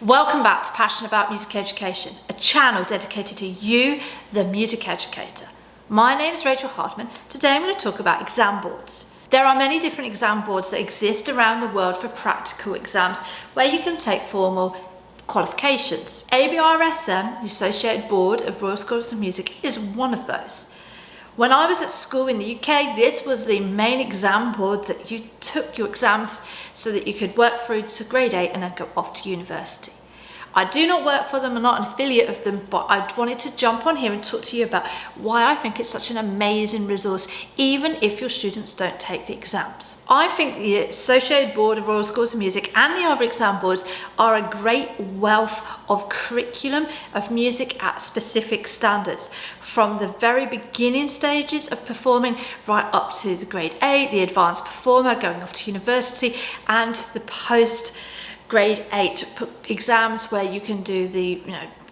Welcome back to Passion About Music Education, a channel dedicated to you, the music educator. My name is Rachel Hartman. Today I'm going to talk about exam boards. There are many different exam boards that exist around the world for practical exams where you can take formal qualifications. ABRSM, the Associated Board of Royal Schools of Music, is one of those. When I was at school in the UK, this was the main exam board that you took your exams so that you could work through to grade 8 and then go off to university. I do not work for them, I'm not an affiliate of them, but I wanted to jump on here and talk to you about why I think it's such an amazing resource, even if your students don't take the exams. I think the Associated Board of Royal Schools of Music and the other exam boards are a great wealth of curriculum of music at specific standards, from the very beginning stages of performing right up to the grade 8, the advanced performer going off to university, and the post grade 8 exams where you can do the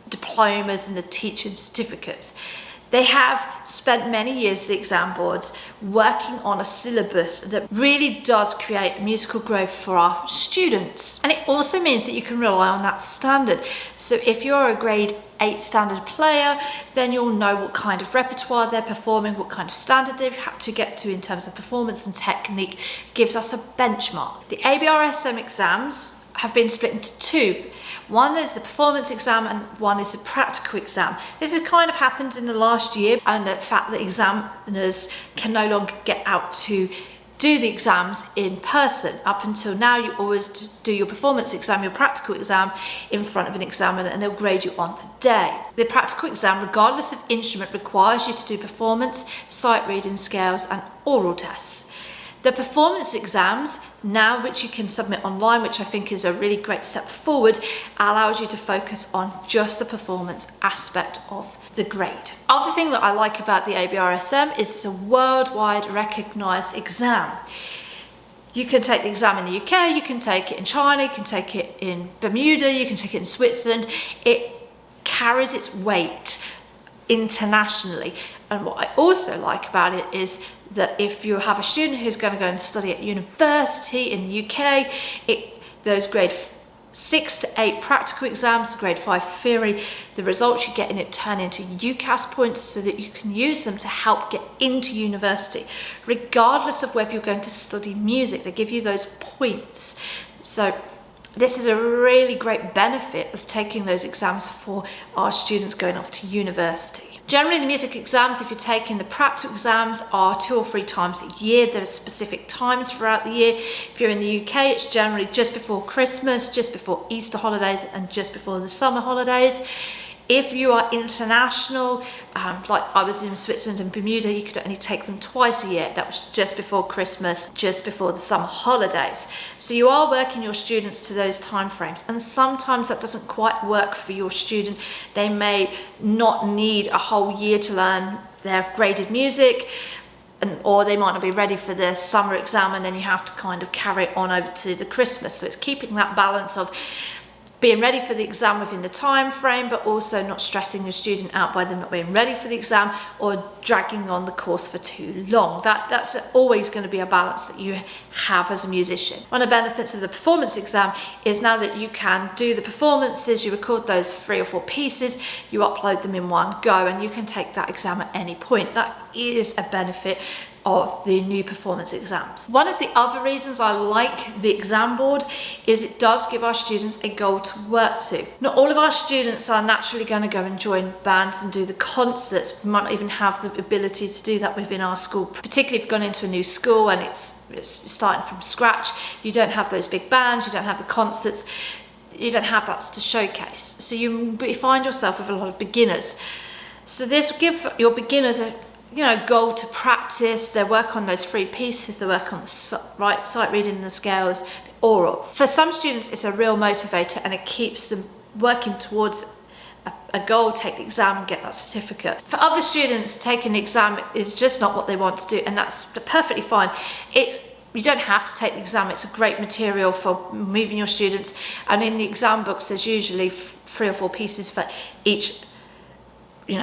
diplomas and the teaching certificates. They have spent many years, the exam boards, working on a syllabus that really does create musical growth for our students. And it also means that you can rely on that standard. So if you're a grade 8 standard player, then you'll know what kind of repertoire they're performing, what kind of standard they've had to get to in terms of performance and technique. Gives us a benchmark. The ABRSM exams have been split into two. One is the performance exam and one is the practical exam. This has kind of happened in the last year, and the fact that examiners can no longer get out to do the exams in person. Up until now, you always do your performance exam, your practical exam in front of an examiner, and they'll grade you on the day. The practical exam, regardless of instrument, requires you to do performance, sight reading scales and oral tests. The performance exams, now which you can submit online, which I think is a really great step forward, allows you to focus on just the performance aspect of the grade. Other thing that I like about the ABRSM is it's a worldwide recognised exam. You can take the exam in the UK, you can take it in China, you can take it in Bermuda, you can take it in Switzerland. It carries its weight internationally. And what I also like about it is that if you have a student who's going to go and study at university in the UK, those grade 6 to 8 practical exams, grade 5 theory, the results you get in it turn into UCAS points so that you can use them to help get into university. Regardless of whether you're going to study music, they give you those points. So this is a really great benefit of taking those exams for our students going off to university. Generally, the music exams, if you're taking the practical exams, are 2 or 3 times a year. There are specific times throughout the year. If you're in the UK, it's generally just before Christmas, just before Easter holidays, and just before the summer holidays. If you are international, like I was in Switzerland and Bermuda, you could only take them twice a year. That was just before Christmas, just before the summer holidays. So you are working your students to those time frames, and sometimes that doesn't quite work for your student. They may not need a whole year to learn their graded music, or they might not be ready for the summer exam, and then you have to kind of carry it on over to the Christmas. So it's keeping that balance of being ready for the exam within the time frame, but also not stressing your student out by them not being ready for the exam or dragging on the course for too long. That's always going to be a balance that you have as a musician. One of the benefits of the performance exam is now that you can do the performances, you record those 3 or 4 pieces, you upload them in one go, and you can take that exam at any point. That is a benefit of the new performance exams. One of the other reasons I like the exam board is it does give our students a goal to work to. Not all of our students are naturally going to go and join bands and do the concerts. We might not even have the ability to do that within our school, particularly if you've gone into a new school and it's starting from scratch. You don't have those big bands, you don't have the concerts, you don't have that to showcase. So you find yourself with a lot of beginners. So this will give your beginners a goal to practice. They work on those 3 pieces, they work on the sight reading, the scales, the oral. For some students, it's a real motivator and it keeps them working towards a goal, take the exam and get that certificate. For other students, taking the exam is just not what they want to do, and that's perfectly fine. You don't have to take the exam. It's a great material for moving your students, and in the exam books there's usually 3 or 4 pieces for each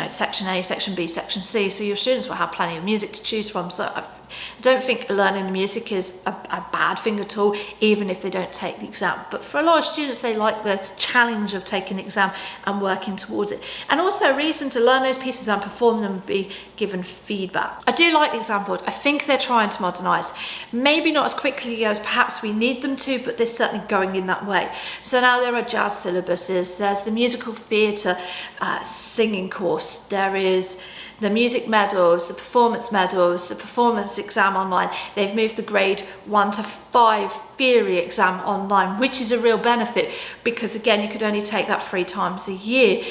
section A, section B, section C, so your students will have plenty of music to choose from. So I don't think learning the music is a bad thing at all, even if they don't take the exam. But for a lot of students, they like the challenge of taking the exam and working towards it. And also a reason to learn those pieces and perform them and be given feedback. I do like the exam board. I think they're trying to modernise. Maybe not as quickly as perhaps we need them to, but they're certainly going in that way. So now there are jazz syllabuses, there's the musical theatre singing course, there is the music medals, the performance exam online. They've moved the grade 1 to 5 theory exam online, which is a real benefit because again, you could only take that 3 times a year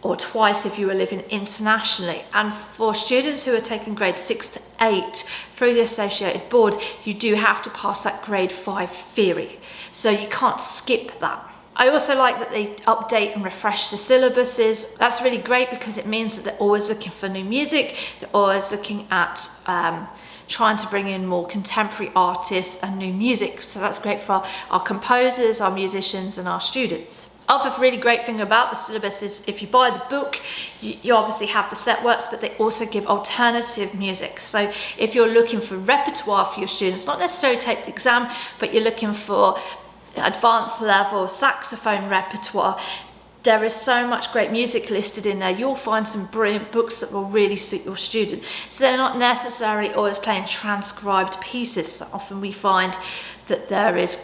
or twice if you were living internationally. And for students who are taking grade 6 to 8 through the associated board, you do have to pass that grade 5 theory. So you can't skip that. I also like that they update and refresh the syllabuses. That's really great because it means that they're always looking for new music, they're always looking at trying to bring in more contemporary artists and new music. So that's great for our composers, our musicians and our students. Other really great thing about the syllabus is if you buy the book, you obviously have the set works, but they also give alternative music. So if you're looking for repertoire for your students, not necessarily take the exam, but you're looking for advanced level saxophone repertoire, there is so much great music listed in there. You'll find some brilliant books that will really suit your student. So they're not necessarily always playing transcribed pieces. So often we find that there is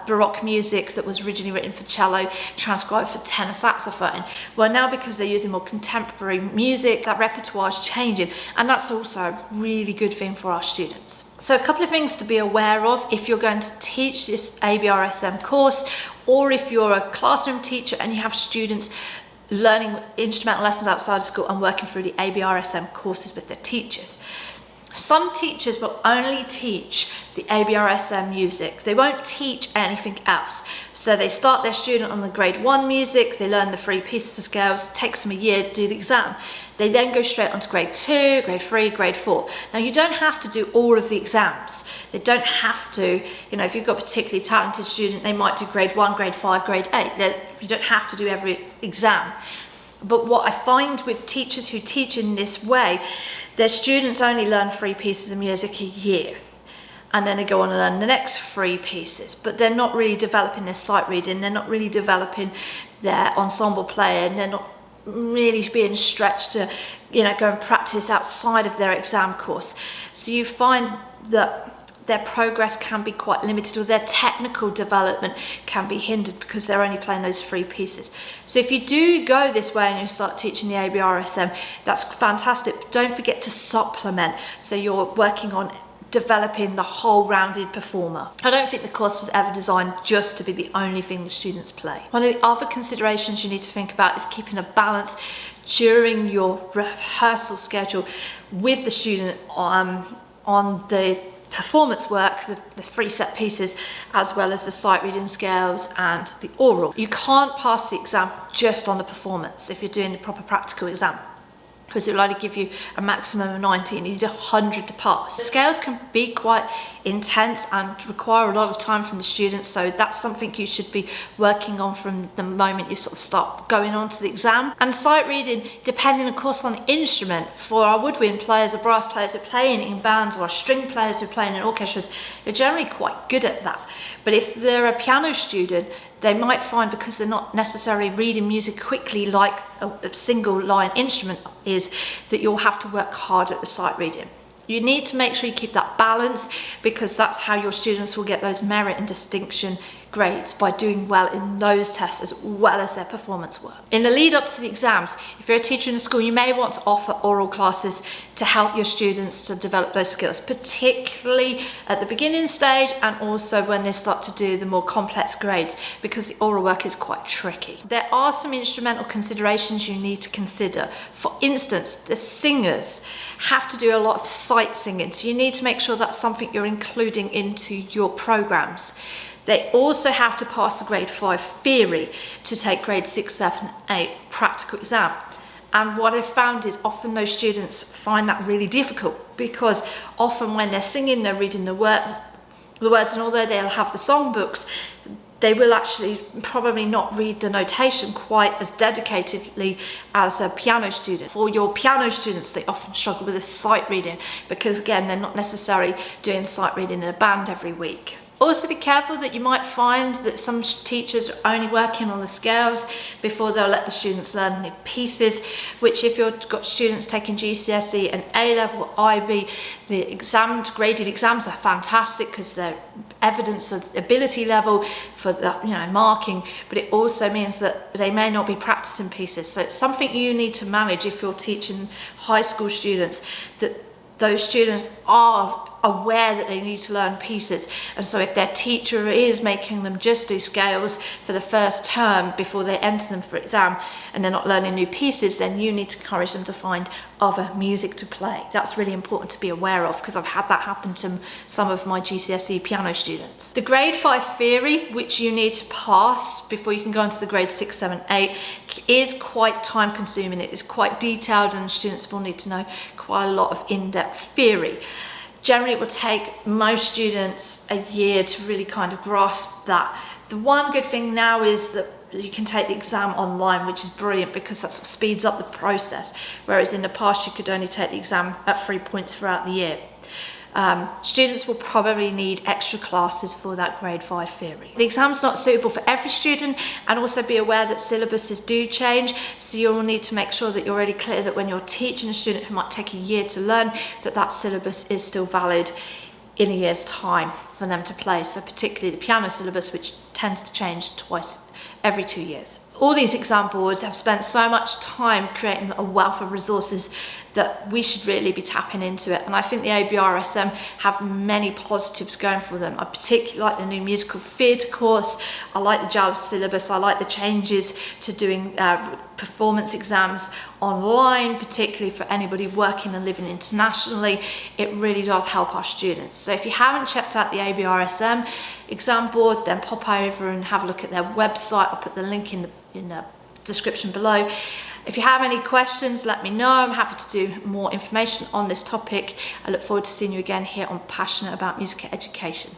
Baroque music that was originally written for cello, transcribed for tenor saxophone. Well, now because they're using more contemporary music, that repertoire is changing, and that's also a really good thing for our students. So a couple of things to be aware of if you're going to teach this ABRSM course, or if you're a classroom teacher and you have students learning instrumental lessons outside of school and working through the ABRSM courses with their teachers. Some teachers will only teach the ABRSM music. They won't teach anything else. So they start their student on the grade 1 music, they learn the 3 pieces of scales, it takes them a year to do the exam. They then go straight on to grade 2, grade 3, grade 4. Now you don't have to do all of the exams. They don't have to, if you've got a particularly talented student, they might do grade 1, grade 5, grade 8. You don't have to do every exam. But what I find with teachers who teach in this way, their students only learn 3 pieces of music a year. And then they go on and learn the next 3 pieces. But they're not really developing their sight reading, they're not really developing their ensemble playing, they're not really being stretched to, go and practice outside of their exam course. So you find that their progress can be quite limited, or their technical development can be hindered because they're only playing those 3 pieces. So if you do go this way and you start teaching the ABRSM, that's fantastic, but don't forget to supplement so you're working on developing the whole rounded performer. I don't think the course was ever designed just to be the only thing the students play. One of the other considerations you need to think about is keeping a balance during your rehearsal schedule with the student on the performance work, the 3 set pieces, as well as the sight reading scales and the oral. You can't pass the exam just on the performance if you're doing the proper practical exam, because it will only give you a maximum of 90 and you need 100 to pass. The scales can be quite intense and require a lot of time from the students, so that's something you should be working on from the moment you sort of start going on to the exam. And sight reading, depending of course on the instrument, for our woodwind players or brass players who are playing in bands, or our string players who are playing in orchestras, they're generally quite good at that. But if they're a piano student, they might find, because they're not necessarily reading music quickly like a single line instrument is, that you'll have to work hard at the sight reading. You need to make sure you keep that balance, because that's how your students will get those merit and distinction grades, by doing well in those tests as well as their performance work. In the lead up to the exams, if you're a teacher in the school, you may want to offer oral classes to help your students to develop those skills, particularly at the beginning stage and also when they start to do the more complex grades, because the oral work is quite tricky. There are some instrumental considerations you need to consider. For instance, the singers have to do a lot of sight singing, so you need to make sure that's something you're including into your programs. They also have to pass the grade 5 theory to take grade 6, 7, 8 practical exam. And what I've found is often those students find that really difficult, because often when they're singing, they're reading the words, and although they'll have the songbooks, they will actually probably not read the notation quite as dedicatedly as a piano student. For your piano students, they often struggle with the sight reading because, again, they're not necessarily doing sight reading in a band every week. Also be careful that you might find that some teachers are only working on the scales before they'll let the students learn the pieces, which if you've got students taking GCSE and A-level or IB, the graded exams are fantastic because they're evidence of ability level for the marking, but it also means that they may not be practicing pieces. So it's something you need to manage if you're teaching high school students, that those students are aware that they need to learn pieces, and so if their teacher is making them just do scales for the first term before they enter them for exam and they're not learning new pieces, then you need to encourage them to find other music to play. That's really important to be aware of because I've had that happen to some of my GCSE piano students. The grade 5 theory, which you need to pass before you can go into the grade 6, 7, 8, is quite time consuming. It is quite detailed and students will need to know quite a lot of in-depth theory. Generally, it will take most students a year to really kind of grasp that. The one good thing now is that you can take the exam online, which is brilliant because that sort of speeds up the process, whereas in the past you could only take the exam at 3 points throughout the year. Students will probably need extra classes for that grade 5 theory. The exam's not suitable for every student, and also be aware that syllabuses do change, so you'll need to make sure that you're really clear that when you're teaching a student who might take a year to learn, that syllabus is still valid in a year's time for them to play. So particularly the piano syllabus, which tends to change twice every 2 years. All these exam boards have spent so much time creating a wealth of resources that we should really be tapping into it. And I think the ABRSM have many positives going for them. I particularly like the new musical theatre course. I like the JALS syllabus. I like the changes to doing performance exams online, particularly for anybody working and living internationally. It really does help our students. So if you haven't checked out the ABRSM exam board, then pop over and have a look at their website. I'll put the link in the description below. If you have any questions, let me know. I'm happy to do more information on this topic. I look forward to seeing you again here on Passionate About Music Education.